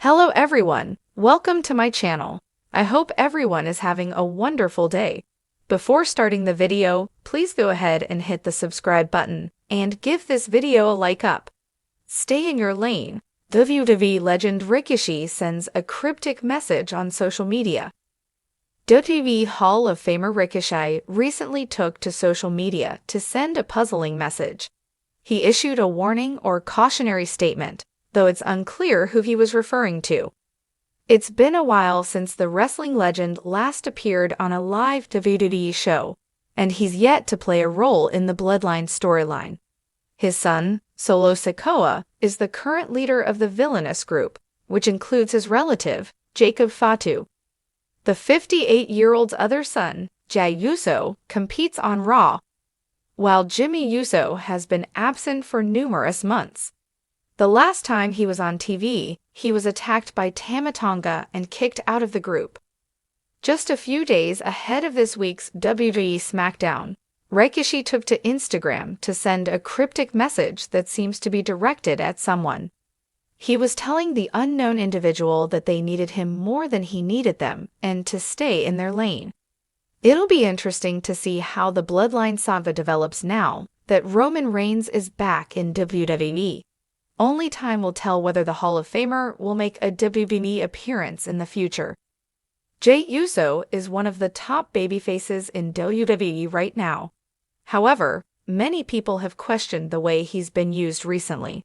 Hello everyone, welcome to my channel. I hope everyone is having a wonderful day. Before starting the video, please go ahead and hit the subscribe button and give this video a like up. Stay in your lane. WWE legend Rikishi sends a cryptic message on social media. WWE Hall of Famer Rikishi recently took to social media to send a puzzling message. He issued a warning or cautionary statement, though it's unclear who he was referring to. It's been a while since the wrestling legend last appeared on a live WWE show, and he's yet to play a role in the Bloodline storyline. His son, Solo Sikoa, is the current leader of the villainous group, which includes his relative, Jacob Fatu. The 58-year-old's other son, Jey Uso, competes on Raw, while Jimmy Uso has been absent for numerous months. The last time he was on TV, he was attacked by Tama Tonga and kicked out of the group. Just a few days ahead of this week's WWE SmackDown, Rikishi took to Instagram to send a cryptic message that seems to be directed at someone. He was telling the unknown individual that they needed him more than he needed them and to stay in their lane. It'll be interesting to see how the Bloodline saga develops now that Roman Reigns is back in WWE. Only time will tell whether the Hall of Famer will make a WWE appearance in the future. Jey Uso is one of the top babyfaces in WWE right now. However, many people have questioned the way he's been used recently.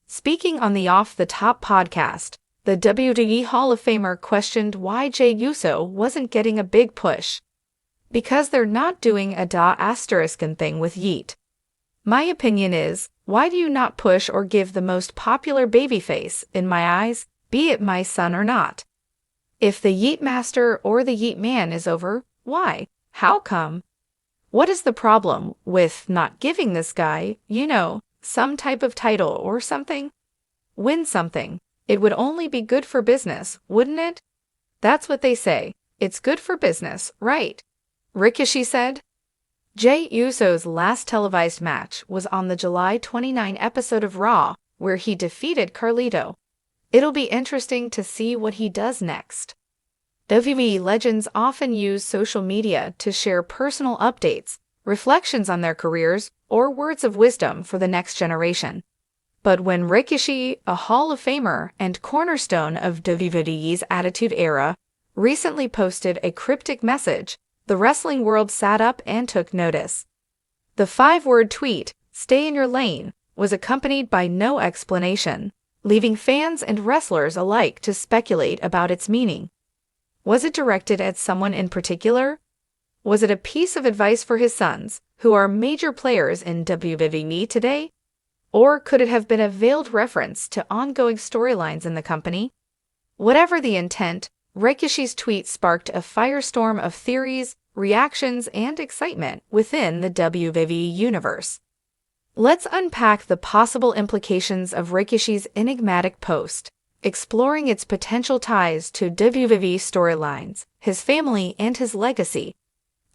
Speaking on the Off the Top podcast, the WWE Hall of Famer questioned why Jey Uso wasn't getting a big push. Because they're not doing a *** thing with Yeet. My opinion is, why do you not push or give the most popular babyface, in my eyes, be it my son or not? If the Yeet Master or the Yeet Man is over, why? How come? What is the problem with not giving this guy, some type of title or something? Win something. It would only be good for business, wouldn't it? That's what they say. It's good for business, right? Rikishi said. Jey Uso's last televised match was on the July 29 episode of Raw, where he defeated Carlito. It'll be interesting to see what he does next. WWE legends often use social media to share personal updates, reflections on their careers, or words of wisdom for the next generation. But when Rikishi, a Hall of Famer and cornerstone of WWE's Attitude Era, recently posted a cryptic message, the wrestling world sat up and took notice. The 5-word tweet, "Stay in your lane," was accompanied by no explanation, leaving fans and wrestlers alike to speculate about its meaning. Was it directed at someone in particular? Was it a piece of advice for his sons, who are major players in WWE today? Or could it have been a veiled reference to ongoing storylines in the company? Whatever the intent, Rikishi's tweet sparked a firestorm of theories, reactions, and excitement within the WWE Universe. Let's unpack the possible implications of Rikishi's enigmatic post, exploring its potential ties to WWE storylines, his family, and his legacy.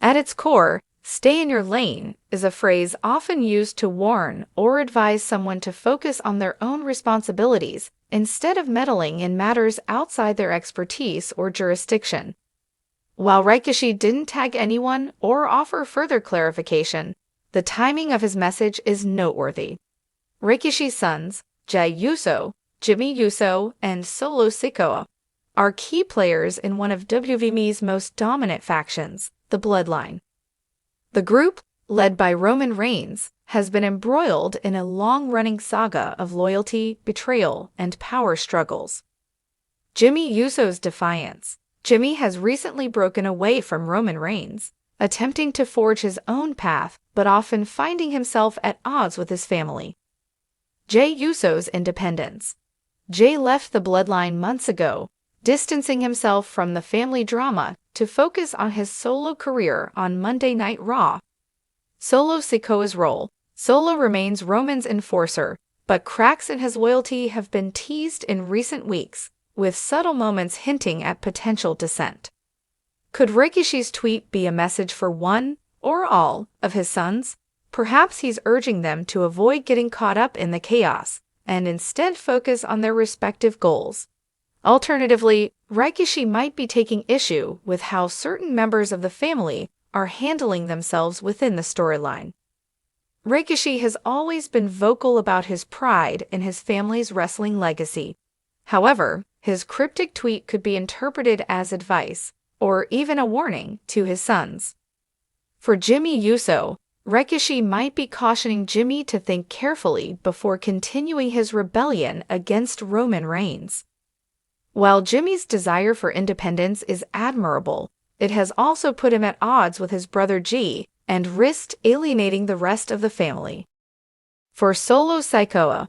At its core, "stay in your lane" is a phrase often used to warn or advise someone to focus on their own responsibilities instead of meddling in matters outside their expertise or jurisdiction. While Rikishi didn't tag anyone or offer further clarification, the timing of his message is noteworthy. Rikishi's sons, Jey Uso, Jimmy Uso, and Solo Sikoa, are key players in one of WWE's most dominant factions, the Bloodline. The group, led by Roman Reigns, has been embroiled in a long-running saga of loyalty, betrayal, and power struggles. Jimmy Uso's defiance. Jimmy has recently broken away from Roman Reigns, attempting to forge his own path but often finding himself at odds with his family. Jey Uso's independence. Jey left the Bloodline months ago, distancing himself from the family drama to focus on his solo career on Monday Night Raw. Solo Sikoa's role. Solo remains Roman's enforcer, but cracks in his loyalty have been teased in recent weeks, with subtle moments hinting at potential dissent. Could Rikishi's tweet be a message for one, or all, of his sons? Perhaps he's urging them to avoid getting caught up in the chaos, and instead focus on their respective goals. Alternatively, Rikishi might be taking issue with how certain members of the family are handling themselves within the storyline. Rikishi has always been vocal about his pride in his family's wrestling legacy. However, his cryptic tweet could be interpreted as advice, or even a warning, to his sons. For Jimmy Uso, Rikishi might be cautioning Jimmy to think carefully before continuing his rebellion against Roman Reigns. While Jimmy's desire for independence is admirable, it has also put him at odds with his brother G and risked alienating the rest of the family. For Solo Sikoa,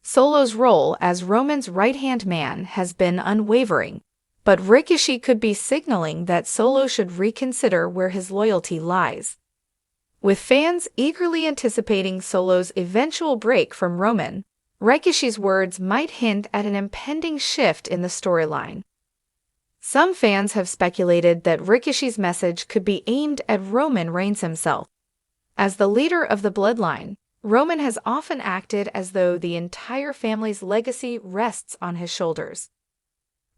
Solo's role as Roman's right-hand man has been unwavering, but Rikishi could be signaling that Solo should reconsider where his loyalty lies. With fans eagerly anticipating Solo's eventual break from Roman, Rikishi's words might hint at an impending shift in the storyline. Some fans have speculated that Rikishi's message could be aimed at Roman Reigns himself. As the leader of the bloodline, Roman has often acted as though the entire family's legacy rests on his shoulders.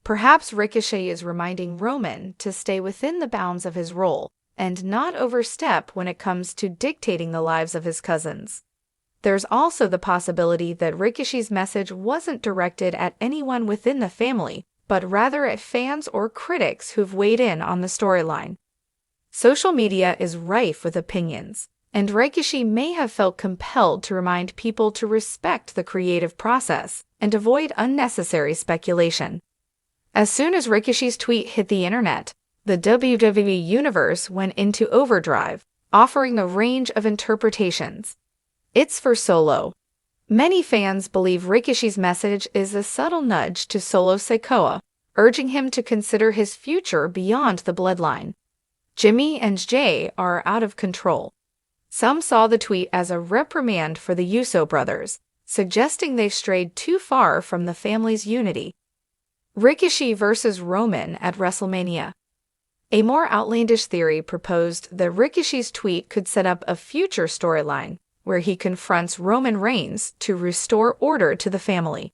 Perhaps Rikishi is reminding Roman to stay within the bounds of his role and not overstep when it comes to dictating the lives of his cousins. There's also the possibility that Rikishi's message wasn't directed at anyone within the family, but rather at fans or critics who've weighed in on the storyline. Social media is rife with opinions, and Rikishi may have felt compelled to remind people to respect the creative process and avoid unnecessary speculation. As soon as Rikishi's tweet hit the internet, the WWE Universe went into overdrive, offering a range of interpretations. It's for Solo. Many fans believe Rikishi's message is a subtle nudge to Solo Sikoa, urging him to consider his future beyond the bloodline. Jimmy and Jay are out of control. Some saw the tweet as a reprimand for the Uso brothers, suggesting they strayed too far from the family's unity. Rikishi versus Roman at WrestleMania. A more outlandish theory proposed that Rikishi's tweet could set up a future storyline where he confronts Roman Reigns to restore order to the family.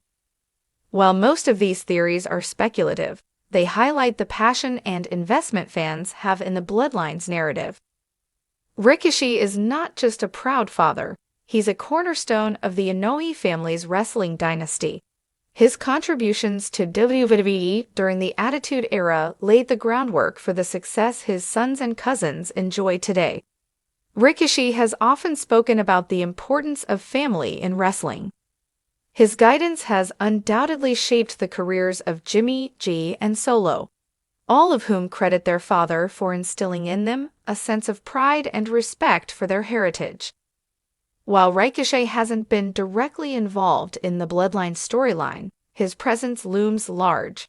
While most of these theories are speculative, they highlight the passion and investment fans have in the Bloodline's narrative. Rikishi is not just a proud father, he's a cornerstone of the Inoue family's wrestling dynasty. His contributions to WWE during the Attitude Era laid the groundwork for the success his sons and cousins enjoy today. Rikishi has often spoken about the importance of family in wrestling. His guidance has undoubtedly shaped the careers of Jimmy, G, and Solo, all of whom credit their father for instilling in them a sense of pride and respect for their heritage. While Rikishi hasn't been directly involved in the Bloodline storyline, his presence looms large.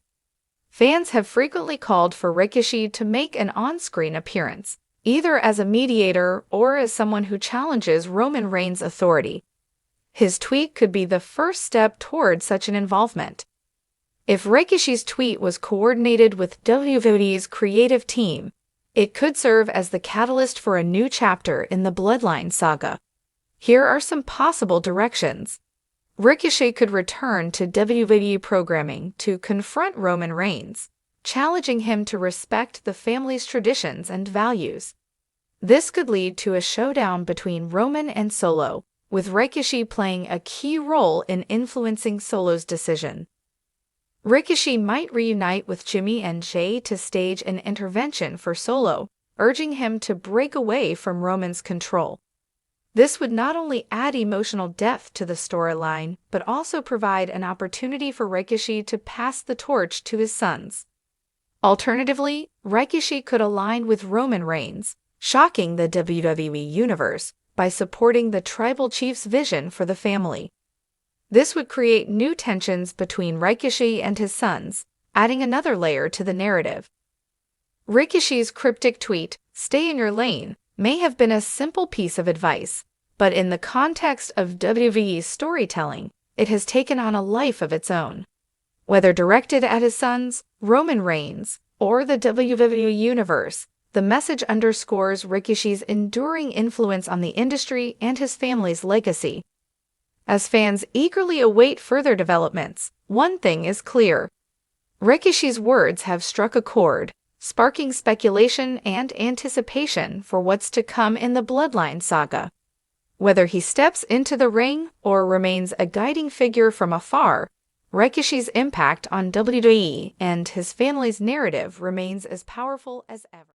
Fans have frequently called for Rikishi to make an on-screen appearance, either as a mediator or as someone who challenges Roman Reigns' authority. His tweet could be the first step toward such an involvement. If Rikishi's tweet was coordinated with WWE's creative team, it could serve as the catalyst for a new chapter in the Bloodline saga. Here are some possible directions. Rikishi could return to WWE programming to confront Roman Reigns, challenging him to respect the family's traditions and values. This could lead to a showdown between Roman and Solo, with Rikishi playing a key role in influencing Solo's decision. Rikishi might reunite with Jimmy and Jay to stage an intervention for Solo, urging him to break away from Roman's control. This would not only add emotional depth to the storyline, but also provide an opportunity for Rikishi to pass the torch to his sons. Alternatively, Rikishi could align with Roman Reigns, shocking the WWE Universe by supporting the Tribal Chief's vision for the family. This would create new tensions between Rikishi and his sons, adding another layer to the narrative. Rikishi's cryptic tweet, "Stay in your lane," may have been a simple piece of advice, but in the context of WWE's storytelling, it has taken on a life of its own. Whether directed at his sons, Roman Reigns, or the WWE Universe, the message underscores Rikishi's enduring influence on the industry and his family's legacy. As fans eagerly await further developments, one thing is clear. Rikishi's words have struck a chord, sparking speculation and anticipation for what's to come in the Bloodline saga. Whether he steps into the ring or remains a guiding figure from afar, Rikishi's impact on WWE and his family's narrative remains as powerful as ever.